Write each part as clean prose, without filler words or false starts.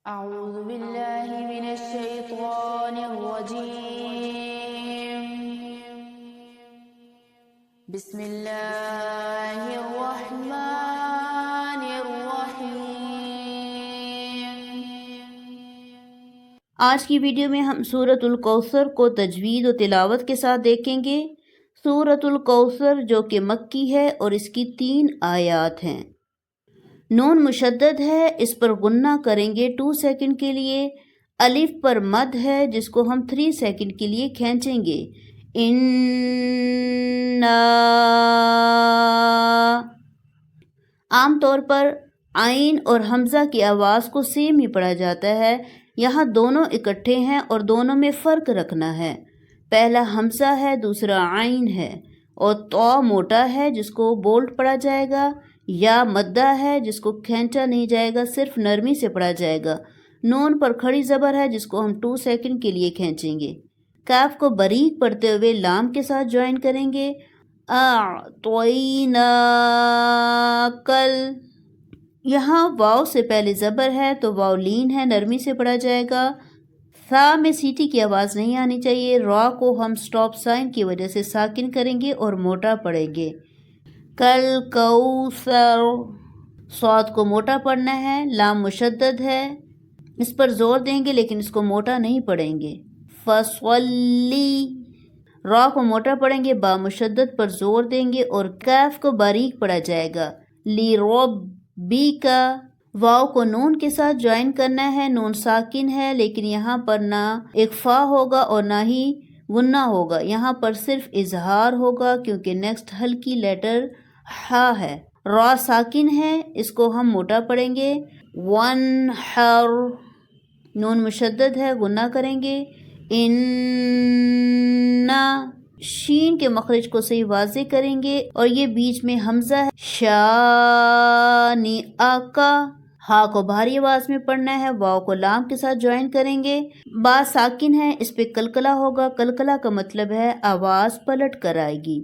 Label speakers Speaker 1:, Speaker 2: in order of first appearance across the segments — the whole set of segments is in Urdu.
Speaker 1: أعوذ بالله من الشيطان الرجيم. بسم الله الرحمن الرحيم.
Speaker 2: آج کی ویڈیو میں ہم سورۃ الکوثر کو تجوید و تلاوت کے ساتھ دیکھیں گے۔ سورۃ الکوثر جو کہ مکی ہے اور اس کی 3 آیات ہیں۔ نون مشدد ہے، اس پر غنہ کریں گے 2 سیکنڈ کے لیے۔ الف پر مد ہے جس کو ہم 3 سیکنڈ کے لیے کھینچیں گے۔ عام طور پر عین اور حمزہ کی آواز کو سیم ہی پڑھا جاتا ہے، یہاں دونوں اکٹھے ہیں اور دونوں میں فرق رکھنا ہے۔ پہلا حمزہ ہے، دوسرا عین ہے، اور تو موٹا ہے جس کو بولڈ پڑھا جائے گا، یا مدہ ہے جس کو کھینچا نہیں جائے گا، صرف نرمی سے پڑھا جائے گا۔ نون پر کھڑی زبر ہے جس کو ہم 2 سیکنڈ کے لیے کھینچیں گے۔ کاف کو باریک پڑھتے ہوئے لام کے ساتھ جوائن کریں گے۔ اعطیناکل، یہاں واو سے پہلے زبر ہے تو واو لین ہے، نرمی سے پڑھا جائے گا۔ ثا میں سیٹی کی آواز نہیں آنی چاہیے۔ را کو ہم سٹاپ سائن کی وجہ سے ساکن کریں گے اور موٹا پڑھیں گے۔ کل کوثر، صاد کو موٹا پڑھنا ہے، لام مشدد ہے، اس پر زور دیں گے لیکن اس کو موٹا نہیں پڑھیں گے۔ فصلی، را کو موٹا پڑھیں گے، با مشدد پر زور دیں گے اور کاف کو باریک پڑھا جائے گا۔ لربک، واو کو نون کے ساتھ جوائن کرنا ہے، نون ساکن ہے لیکن یہاں پر نہ اخفا ہوگا اور نہ ہی غنہ ہوگا، یہاں پر صرف اظہار ہوگا کیونکہ نیکسٹ ہلکی لیٹر ہا ہے۔ را ساکن ہے، اس کو ہم موٹا پڑھیں گے۔ وانحر، نون مشدد ہے، غنہ کریں گے۔ انّا، شین کے مخرج کو صحیح واضح کریں گے اور یہ بیچ میں حمزہ ہے۔ شانئک، ہا کو بھاری آواز میں پڑھنا ہے، واو کو لام کے ساتھ جوائن کریں گے۔ با ساکن ہے، اس پہ کلکلہ ہوگا، کلکلہ کا مطلب ہے آواز پلٹ کر آئے گی۔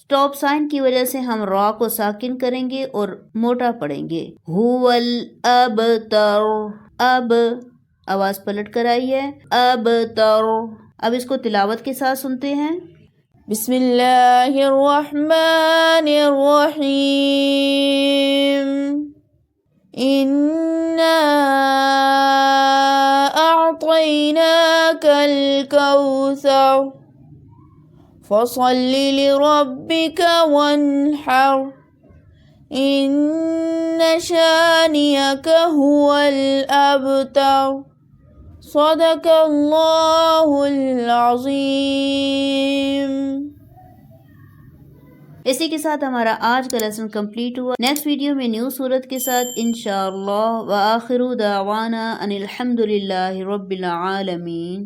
Speaker 2: سٹاپ سائن کی وجہ سے ہم را کو ساکن کریں گے اور موٹا پڑھیں گے۔ ہوول ابتر، اب آواز پلٹ کر آئی ہے، ابتر۔ اب اس کو تلاوت کے ساتھ سنتے ہیں۔
Speaker 1: بسم اللہ الرحمن الرحیم. إِنَّا أَعْطَيْنَاكَ الْكَوْثَرَ فَصَلِّ لِرَبِّكَ وَانْحَرْ إِنَّ شَانِئَكَ هُوَ الْأَبْتَرُ. صدق اللہ العظیم.
Speaker 2: اسی کے ساتھ ہمارا آج کا لیسن کمپلیٹ ہوا۔ نیکسٹ ویڈیو میں نیو سورت کے ساتھ انشاءاللہ۔ وآخر دعوانا ان الحمد للہ رب العالمین۔